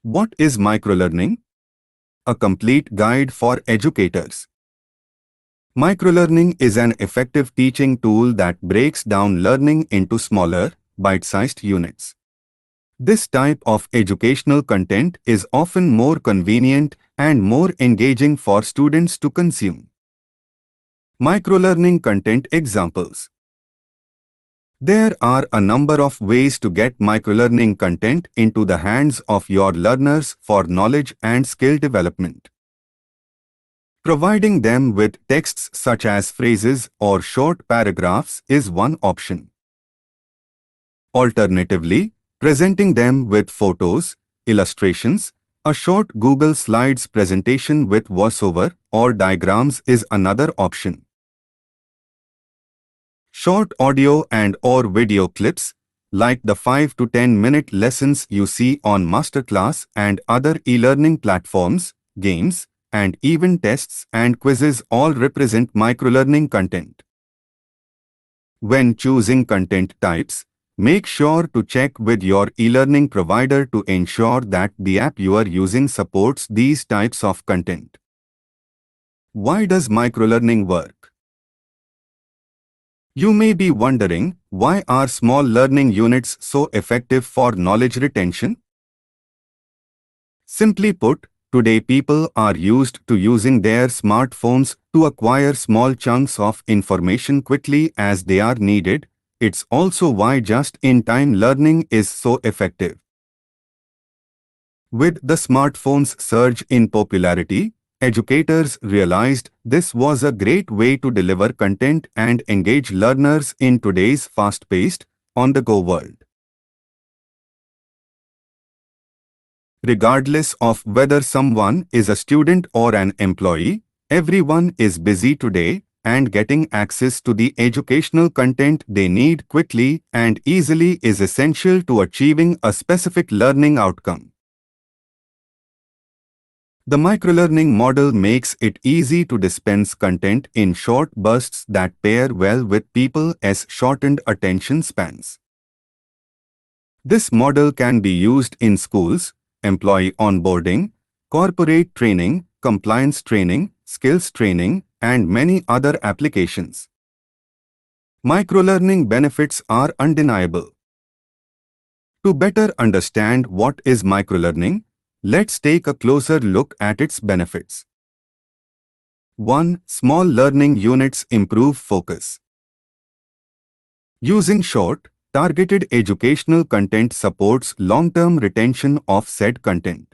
What is microlearning? A complete guide for educators. Microlearning is an effective teaching tool that breaks down learning into smaller, bite-sized units. This type of educational content is often more convenient and more engaging for students to consume. Microlearning content examples. There are a number of ways to get microlearning content into the hands of your learners for knowledge and skill development. Providing them with texts such as phrases or short paragraphs is one option. Alternatively, presenting them with photos, illustrations, a short Google Slides presentation with voiceover or diagrams is another option. Short audio and or video clips, like the 5 to 10 minute lessons you see on Masterclass and other e-learning platforms, games, and even tests and quizzes all represent microlearning content. When choosing content types, make sure to check with your e-learning provider to ensure that the app you are using supports these types of content. Why does microlearning work? You may be wondering, why are small learning units so effective for knowledge retention? Simply put, today people are used to using their smartphones to acquire small chunks of information quickly as they are needed. It's also why just-in-time learning is so effective. With the smartphone's surge in popularity, educators realized this was a great way to deliver content and engage learners in today's fast-paced, on-the-go world. Regardless of whether someone is a student or an employee, everyone is busy today, and getting access to the educational content they need quickly and easily is essential to achieving a specific learning outcome. The microlearning model makes it easy to dispense content in short bursts that pair well with people's shortened attention spans. This model can be used in schools, employee onboarding, corporate training, compliance training, skills training, and many other applications. Microlearning benefits are undeniable. To better understand what is microlearning, let's take a closer look at its benefits. 1. Small learning units improve focus. Using short, targeted educational content supports long-term retention of said content.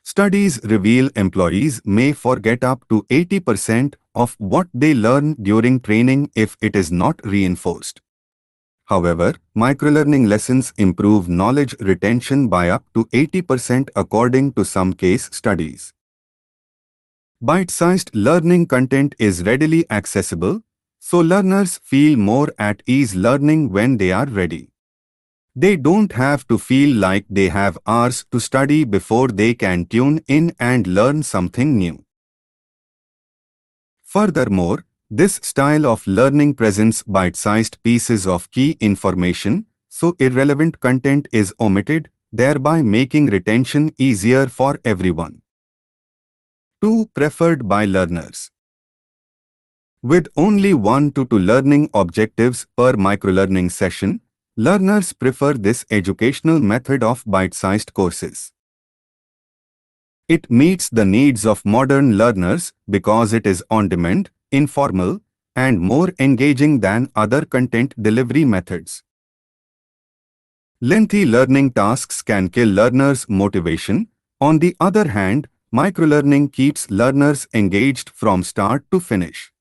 Studies reveal employees may forget up to 80% of what they learn during training if it is not reinforced. However, microlearning lessons improve knowledge retention by up to 80% according to some case studies. Bite-sized learning content is readily accessible, so learners feel more at ease learning when they are ready. They don't have to feel like they have hours to study before they can tune in and learn something new. Furthermore, this style of learning presents bite-sized pieces of key information, so irrelevant content is omitted, thereby making retention easier for everyone. 2. Preferred by learners. With only 1 to 2 learning objectives per microlearning session, learners prefer this educational method of bite-sized courses. It meets the needs of modern learners because it is on-demand, informal, and more engaging than other content delivery methods. Lengthy learning tasks can kill learners' motivation. On the other hand, microlearning keeps learners engaged from start to finish.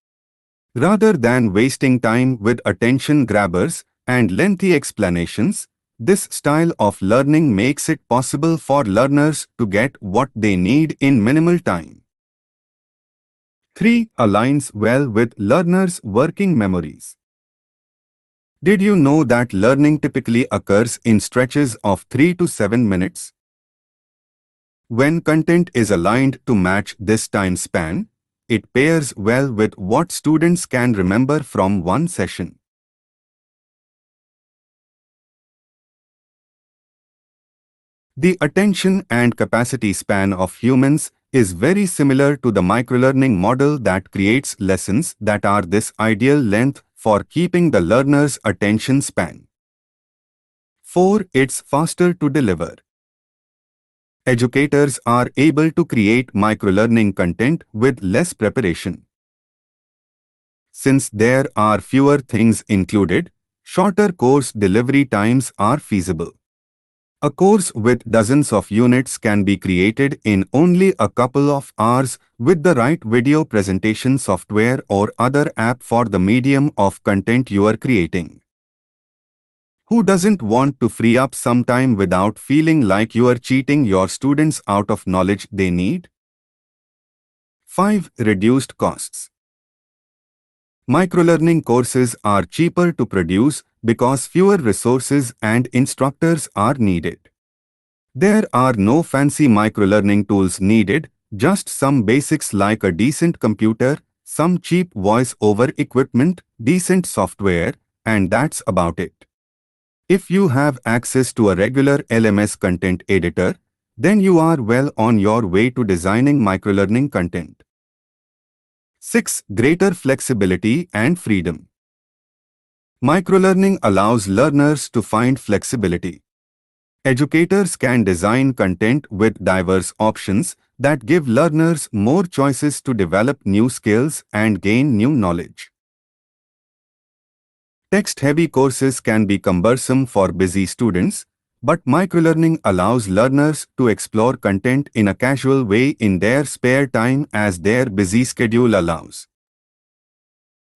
Rather than wasting time with attention grabbers and lengthy explanations, this style of learning makes it possible for learners to get what they need in minimal time. 3. Aligns well with learners' working memories. Did you know that learning typically occurs in stretches of 3 to 7 minutes? When content is aligned to match this time span, it pairs well with what students can remember from one session. The attention and capacity span of humans is very similar to the microlearning model that creates lessons that are this ideal length for keeping the learner's attention span. 4. It's faster to deliver. Educators are able to create microlearning content with less preparation. Since there are fewer things included, shorter course delivery times are feasible. A course with dozens of units can be created in only a couple of hours with the right video presentation software or other app for the medium of content you are creating. Who doesn't want to free up some time without feeling like you are cheating your students out of knowledge they need? 5. Reduced costs. Microlearning courses are cheaper to produce because fewer resources and instructors are needed. There are no fancy microlearning tools needed, just some basics like a decent computer, some cheap voice-over equipment, decent software, and that's about it. If you have access to a regular LMS content editor, then you are well on your way to designing microlearning content. 6. Greater flexibility and freedom. Microlearning allows learners to find flexibility. Educators can design content with diverse options that give learners more choices to develop new skills and gain new knowledge. Text-heavy courses can be cumbersome for busy students, but microlearning allows learners to explore content in a casual way in their spare time as their busy schedule allows.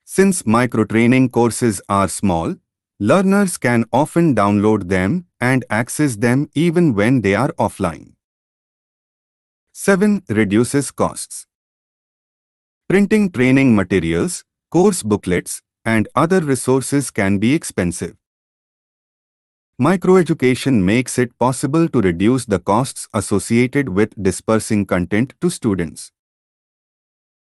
Since microtraining courses are small, learners can often download them and access them even when they are offline. 7. Reduces costs. Printing training materials, course booklets, and other resources can be expensive. Microeducation makes it possible to reduce the costs associated with dispersing content to students.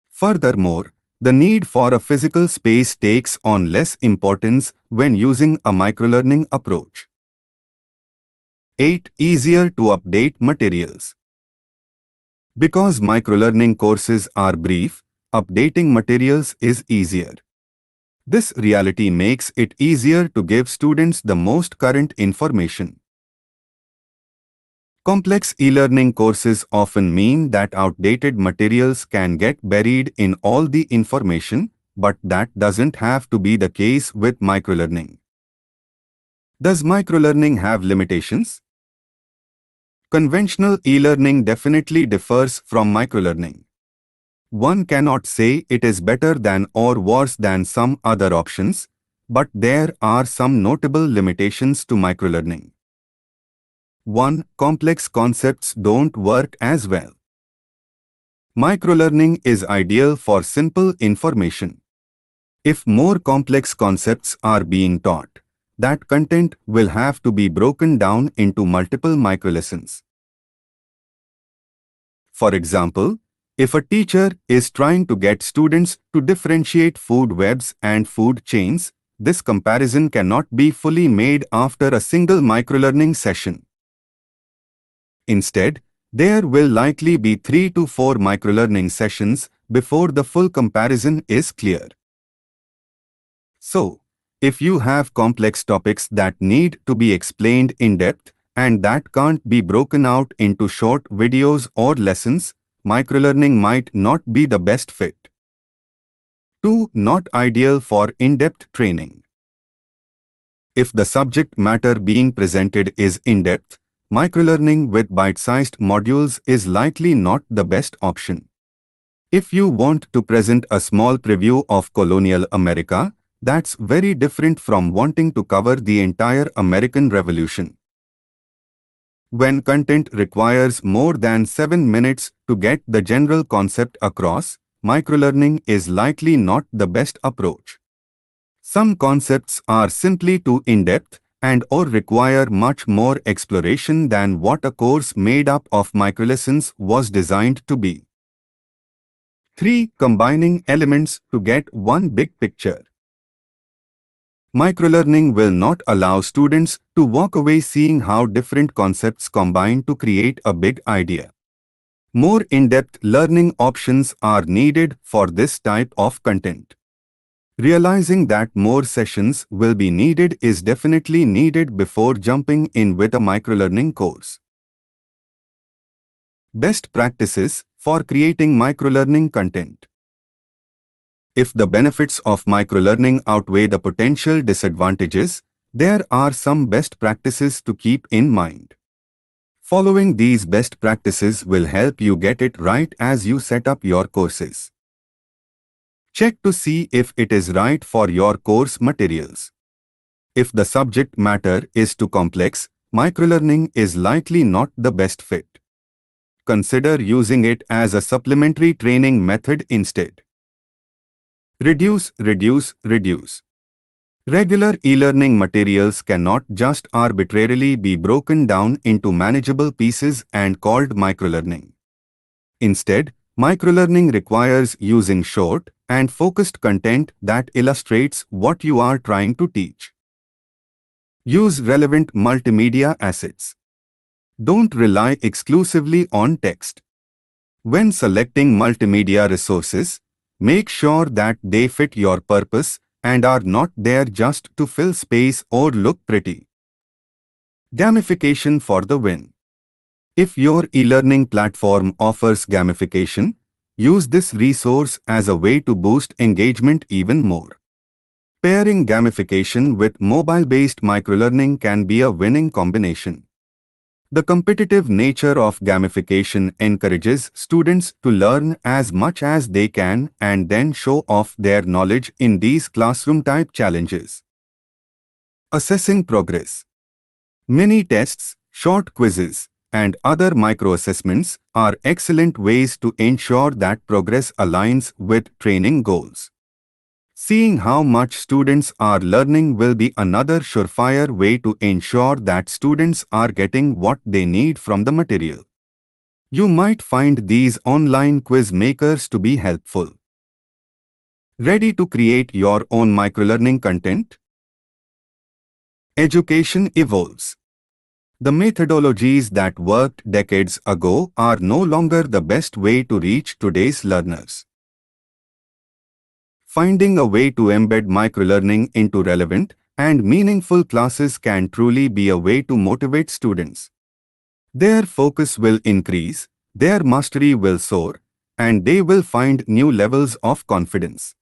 Furthermore, the need for a physical space takes on less importance when using a microlearning approach. 8. Easier to update materials. Because microlearning courses are brief, updating materials is easier. This reality makes it easier to give students the most current information. Complex e-learning courses often mean that outdated materials can get buried in all the information, but that doesn't have to be the case with microlearning. Does microlearning have limitations? Conventional e-learning definitely differs from microlearning. One cannot say it is better than or worse than some other options, but there are some notable limitations to microlearning. 1. Complex concepts don't work as well. Microlearning is ideal for simple information. If more complex concepts are being taught, that content will have to be broken down into multiple microlessons. For example, if a teacher is trying to get students to differentiate food webs and food chains, this comparison cannot be fully made after a single microlearning session. Instead, there will likely be 3 to 4 microlearning sessions before the full comparison is clear. So, if you have complex topics that need to be explained in depth and that can't be broken out into short videos or lessons, microlearning might not be the best fit. 2. Not ideal for in-depth training. If the subject matter being presented is in-depth, microlearning with bite-sized modules is likely not the best option. If you want to present a small preview of colonial America, that's very different from wanting to cover the entire American Revolution. When content requires more than 7 minutes to get the general concept across, microlearning is likely not the best approach. Some concepts are simply too in-depth and/or require much more exploration than what a course made up of microlessons was designed to be. 3. Combining elements to get one big picture. Microlearning will not allow students to walk away seeing how different concepts combine to create a big idea. More in-depth learning options are needed for this type of content. Realizing that more sessions will be needed is definitely needed before jumping in with a microlearning course. Best practices for creating microlearning content. If the benefits of microlearning outweigh the potential disadvantages, there are some best practices to keep in mind. Following these best practices will help you get it right as you set up your courses. Check to see if it is right for your course materials. If the subject matter is too complex, microlearning is likely not the best fit. Consider using it as a supplementary training method instead. Reduce. Regular e-learning materials cannot just arbitrarily be broken down into manageable pieces and called microlearning. Instead, microlearning requires using short and focused content that illustrates what you are trying to teach. Use relevant multimedia assets. Don't rely exclusively on text. When selecting multimedia resources, make sure that they fit your purpose and are not there just to fill space or look pretty. Gamification for the win. If your e-learning platform offers gamification, use this resource as a way to boost engagement even more. Pairing gamification with mobile-based microlearning can be a winning combination. The competitive nature of gamification encourages students to learn as much as they can and then show off their knowledge in these classroom-type challenges. Assessing progress. Mini tests, short quizzes, and other micro-assessments are excellent ways to ensure that progress aligns with training goals. Seeing how much students are learning will be another surefire way to ensure that students are getting what they need from the material. You might find these online quiz makers to be helpful. Ready to create your own microlearning content? Education evolves. The methodologies that worked decades ago are no longer the best way to reach today's learners. Finding a way to embed microlearning into relevant and meaningful classes can truly be a way to motivate students. Their focus will increase, their mastery will soar, and they will find new levels of confidence.